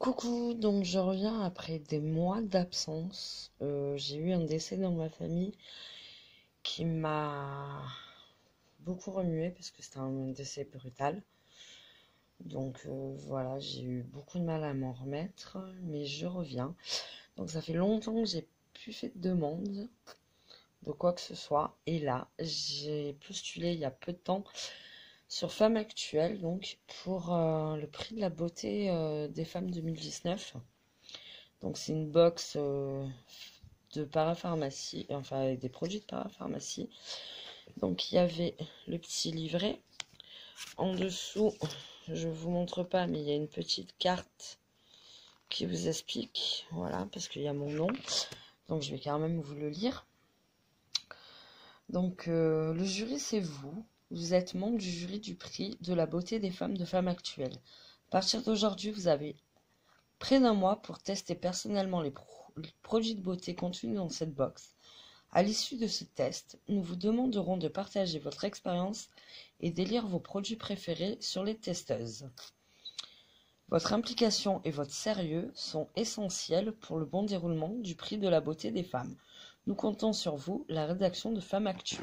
Coucou, donc je reviens après des mois d'absence. J'ai eu un décès dans ma famille qui m'a beaucoup remué parce que c'était un décès brutal. Donc voilà, j'ai eu beaucoup de mal à m'en remettre, mais je reviens. Donc ça fait longtemps que j'ai plus fait de demande de quoi que ce soit. Et là, j'ai postulé il y a peu de temps sur Femmes Actuelles, donc pour le prix de la beauté des femmes 2019. Donc c'est une box de parapharmacie, enfin avec des produits de parapharmacie. Donc il y avait le petit livret. En dessous, je vous montre pas, mais il y a une petite carte qui vous explique, voilà, parce qu'il y a mon nom. Donc je vais quand même vous le lire. Donc le jury c'est vous. Vous êtes membre du jury du prix de la beauté des femmes de Femmes Actuelles. À partir d'aujourd'hui, vous avez près d'un mois pour tester personnellement les produits de beauté contenus dans cette box. À l'issue de ce test, nous vous demanderons de partager votre expérience et d'élire vos produits préférés sur les testeuses. Votre implication et votre sérieux sont essentiels pour le bon déroulement du prix de la beauté des femmes. Nous comptons sur vous, la rédaction de Femmes Actuelles.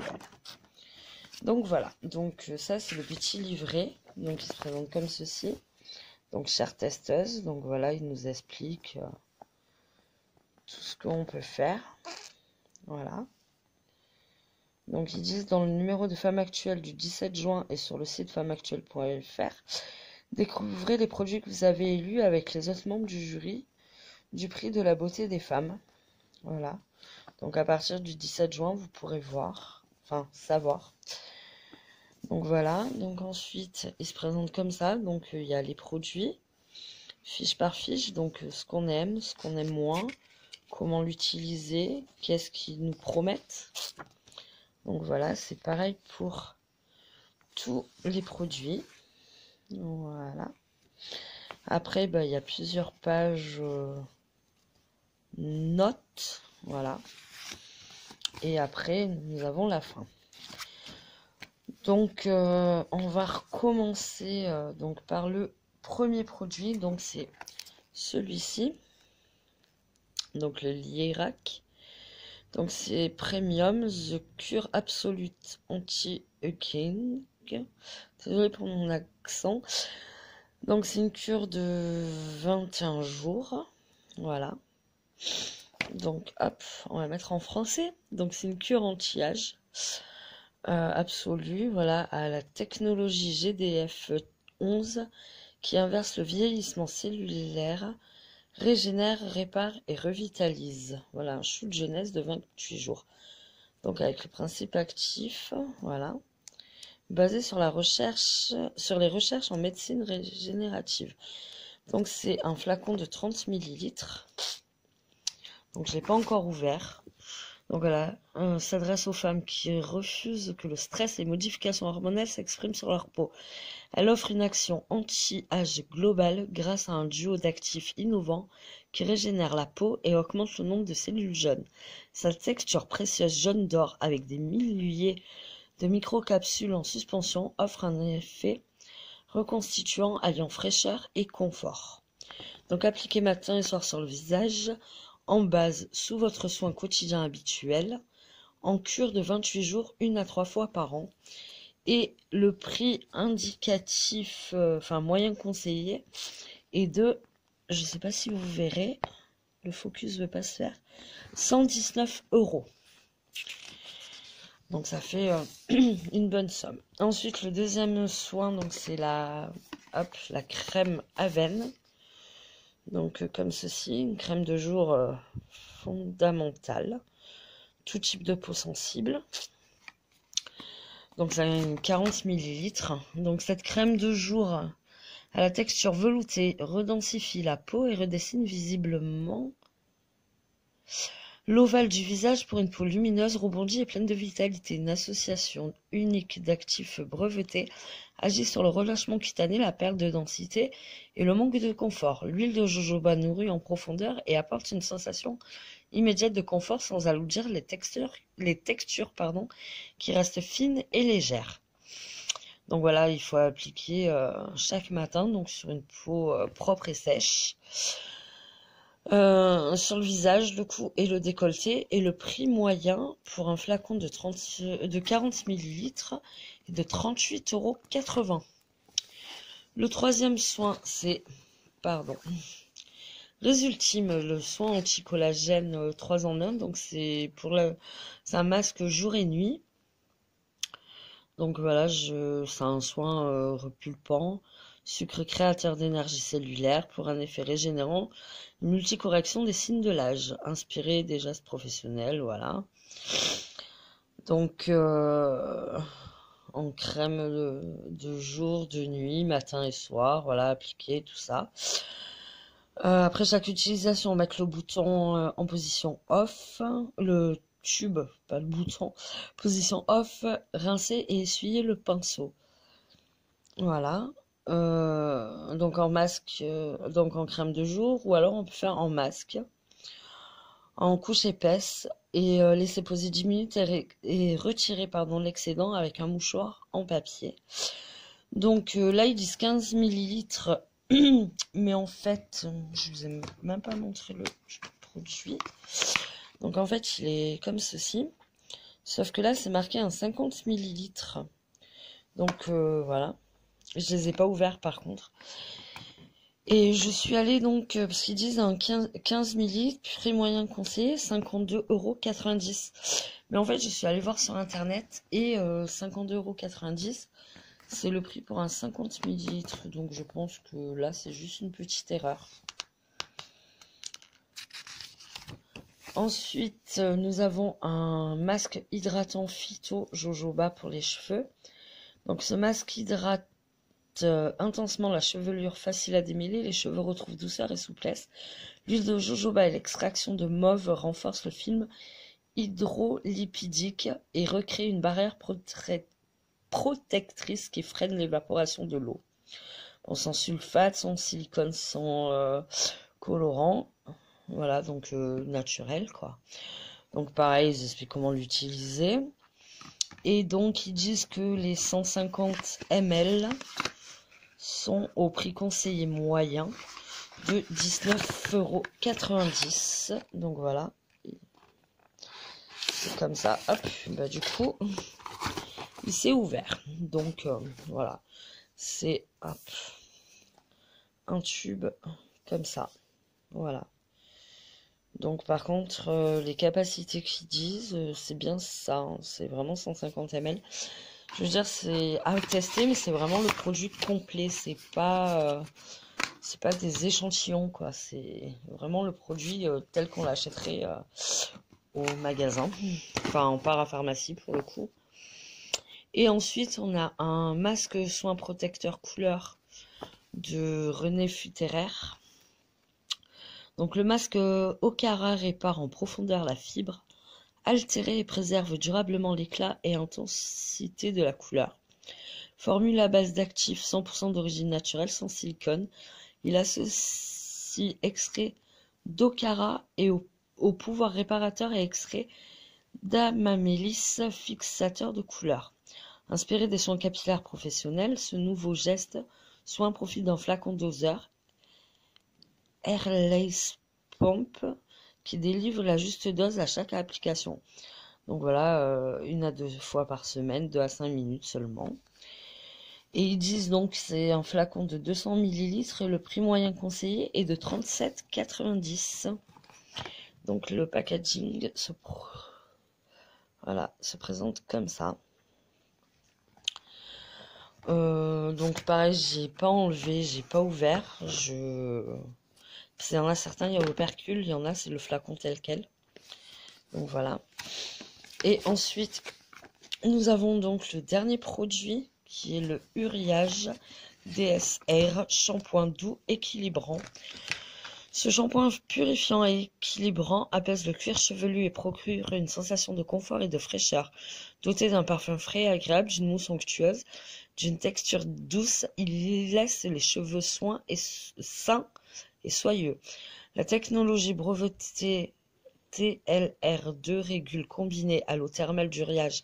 Donc voilà, donc ça c'est le petit livret, donc il se présente comme ceci. Donc chère testeuse, donc voilà, il nous explique tout ce qu'on peut faire. Voilà. Donc ils disent dans le numéro de Femmes Actuelles du 17 juin et sur le site femmesactuelles.fr, découvrez les produits que vous avez élus avec les autres membres du jury du prix de la beauté des femmes. Voilà. Donc à partir du 17 juin, vous pourrez voir, enfin savoir. Donc voilà. Donc ensuite, il se présente comme ça. Donc il y a les produits, fiche par fiche. Donc ce qu'on aime moins, comment l'utiliser, qu'est-ce qu'ils nous promettent. Donc voilà, c'est pareil pour tous les produits. Voilà. Après, il y a plusieurs pages notes. Voilà. Et après, nous avons la fin. Donc, on va recommencer donc par le premier produit. Donc, c'est celui-ci. Donc, le Lierac. Donc, c'est Premium The Cure Absolute Anti-Aging. Désolée pour mon accent. Donc, c'est une cure de 21 jours. Voilà. Donc, hop, on va mettre en français. Donc, c'est une cure anti-âge absolue. Voilà, à la technologie GDF11 qui inverse le vieillissement cellulaire, régénère, répare et revitalise. Voilà, un shoot jeunesse de 28 jours. Donc, avec le principe actif, voilà. Basé sur la recherche, sur les recherches en médecine régénérative. Donc c'est un flacon de 30 ml. Donc je l'ai pas encore ouvert. Donc voilà, s'adresse aux femmes qui refusent que le stress et les modifications hormonales s'expriment sur leur peau. Elle offre une action anti-âge globale grâce à un duo d'actifs innovants qui régénère la peau et augmente le nombre de cellules jaunes. Sa texture précieuse jaune d'or avec des milliers de microcapsules en suspension offre un effet reconstituant alliant fraîcheur et confort. Donc appliquez matin et soir sur le visage, en base sous votre soin quotidien habituel, en cure de 28 jours, 1 à 3 fois par an. Et le prix indicatif, enfin moyen conseillé, est de, je ne sais pas si vous verrez, le focus ne veut pas se faire, 119 €. Donc ça fait une bonne somme. Ensuite, le deuxième soin, donc c'est la crème Aven. Donc comme ceci, une crème de jour fondamentale. Tout type de peau sensible. Donc ça a une 40 ml. Donc cette crème de jour à la texture veloutée redensifie la peau et redessine visiblement l'ovale du visage pour une peau lumineuse, rebondie et pleine de vitalité. Une association unique d'actifs brevetés agit sur le relâchement cutané, la perte de densité et le manque de confort. L'huile de jojoba nourrit en profondeur et apporte une sensation immédiate de confort sans alourdir les textures qui restent fines et légères. Donc voilà, il faut appliquer chaque matin, donc sur une peau propre et sèche. Sur le visage, le cou et le décolleté. Et le prix moyen pour un flacon de 40 millilitres est de 38,80 €. Le troisième soin, c'est, pardon, Résultime, le soin anti-collagène 3 en 1. Donc c'est c'est un masque jour et nuit. Donc voilà, c'est un soin repulpant, sucre créateur d'énergie cellulaire pour un effet régénérant, une multicorrection des signes de l'âge, inspiré des gestes professionnels, voilà. Donc en crème de jour, de nuit, matin et soir, voilà, appliqué, tout ça. Après chaque utilisation, mettre le bouton en position off, le tube, pas le bouton, position off, rincer et essuyer le pinceau. Voilà. Donc en masque, donc en crème de jour, ou alors on peut faire en masque, en couche épaisse, et laisser poser 10 minutes et retirer l'excédent avec un mouchoir en papier. Donc là ils disent 15 millilitres, mais en fait, je vous ai même pas montré le produit. Donc en fait, il est comme ceci. Sauf que là, c'est marqué un 50 millilitres. Donc voilà. Je les ai pas ouverts par contre. Et je suis allée donc, parce qu'ils disent un 15 millilitres, prix moyen conseillé, 52,90 €. Mais en fait, je suis allée voir sur internet et 52,90 €, c'est le prix pour un 50 millilitres. Donc je pense que là, c'est juste une petite erreur. Ensuite, nous avons un masque hydratant phyto jojoba pour les cheveux. Donc ce masque hydrate intensement la chevelure, facile à démêler, les cheveux retrouvent douceur et souplesse. L'huile de jojoba et l'extraction de mauve renforcent le film hydrolipidique et recréent une barrière protectrice qui freine l'évaporation de l'eau. Bon, sans sulfate, sans silicone, sans colorant. Voilà, donc naturel, quoi. Donc pareil, ils expliquent comment l'utiliser. Et donc, ils disent que les 150 ml sont au prix conseillé moyen de 19,90 €. Donc voilà. C'est comme ça. Hop, bah du coup, il s'est ouvert. Donc voilà. C'est un tube comme ça. Voilà. Donc par contre, les capacités qu'ils disent, c'est bien ça, hein, c'est vraiment 150 ml. Je veux dire, c'est à tester, mais c'est vraiment le produit complet, c'est pas des échantillons, quoi. C'est vraiment le produit tel qu'on l'achèterait au magasin, enfin en parapharmacie pour le coup. Et ensuite, on a un masque soin protecteur couleur de René Futéraire. Donc le masque Okara répare en profondeur la fibre altérée et préserve durablement l'éclat et intensité de la couleur. Formule à base d'actifs 100% d'origine naturelle sans silicone, il associe extrait d'Okara et au pouvoir réparateur et extrait d'Amamélis fixateur de couleur. Inspiré des soins capillaires professionnels, ce nouveau geste soin profite d'un flacon doseur Airlace Pump qui délivre la juste dose à chaque application. Donc voilà, 1 à 2 fois par semaine, 2 à 5 minutes seulement. Et ils disent donc que c'est un flacon de 200 millilitres et le prix moyen conseillé est de 37,90 €. Donc le packaging se présente comme ça. Donc pareil, j'ai pas enlevé, j'ai pas ouvert. Il y en a certains, il y a l'opercule, il y en a, c'est le flacon tel quel. Donc voilà. Et ensuite, nous avons donc le dernier produit qui est le Uriage DSR shampoing doux équilibrant. Ce shampoing purifiant et équilibrant apaise le cuir chevelu et procure une sensation de confort et de fraîcheur. Doté d'un parfum frais et agréable, d'une mousse onctueuse, d'une texture douce, il laisse les cheveux sains et soyeux. La technologie brevetée TLR2 régule combinée à l'eau thermale d'Uriage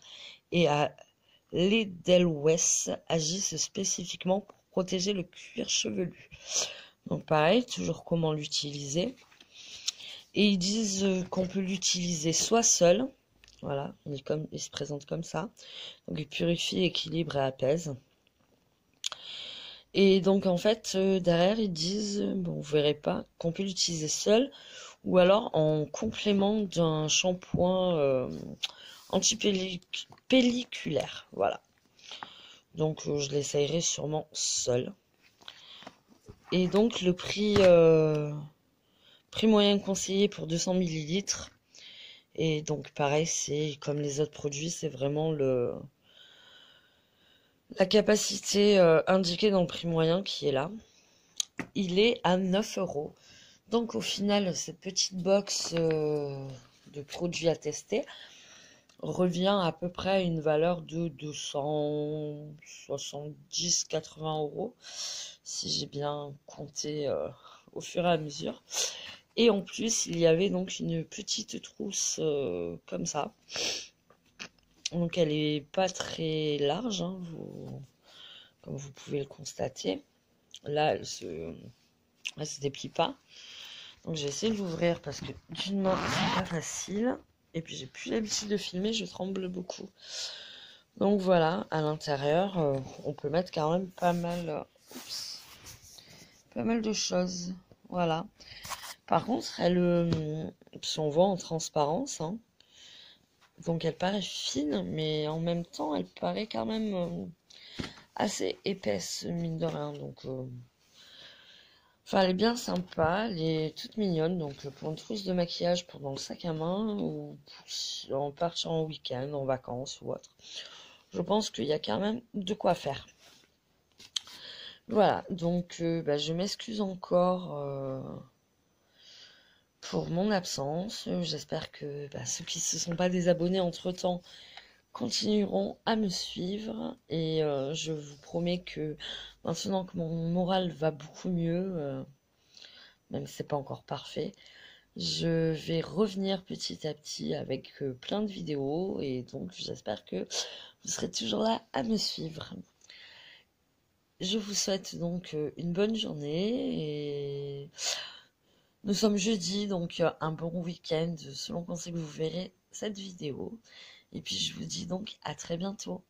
et à Les Delwes agissent spécifiquement pour protéger le cuir chevelu. Donc pareil, toujours comment l'utiliser. Et ils disent qu'on peut l'utiliser soit seul, voilà, il se présente comme ça. Donc il purifie, équilibre et apaise. Et donc en fait, derrière, ils disent, bon, vous verrez pas, qu'on peut l'utiliser seul ou alors en complément d'un shampoing anti-pelliculaire. Voilà. Donc je l'essayerai sûrement seul. Et donc le prix moyen conseillé pour 200 millilitres. Et donc pareil, c'est comme les autres produits, c'est vraiment la capacité indiquée dans le prix moyen qui est là. Il est à 9 euros. Donc au final, cette petite box de produits à tester revient à peu près à une valeur de 270-80 euros, si j'ai bien compté au fur et à mesure. Et en plus, il y avait donc une petite trousse comme ça. Donc elle est pas très large, hein, comme vous pouvez le constater. Là, elle se déplie pas. Donc j'ai essayé de l'ouvrir parce que d'une main, c'est pas facile. Et puis j'ai plus l'habitude de filmer, je tremble beaucoup. Donc voilà, à l'intérieur, on peut mettre quand même pas mal de choses. Voilà. Par contre, on voit en transparence, hein. Donc elle paraît fine, mais en même temps, elle paraît quand même assez épaisse, mine de rien. Donc, enfin, elle est bien sympa, elle est toute mignonne. Donc, pour une trousse de maquillage pour dans le sac à main ou en partir en week-end, en vacances ou autre. Je pense qu'il y a quand même de quoi faire. Voilà, donc je m'excuse encore pour mon absence. J'espère que ceux qui ne se sont pas désabonnés entre-temps continueront à me suivre. Et je vous promets que maintenant que mon moral va beaucoup mieux, même si c'est pas encore parfait, je vais revenir petit à petit avec plein de vidéos. Et donc j'espère que vous serez toujours là à me suivre. Je vous souhaite donc une bonne journée et nous sommes jeudi, donc un bon week-end selon quand c'est que vous verrez cette vidéo. Et puis je vous dis donc à très bientôt.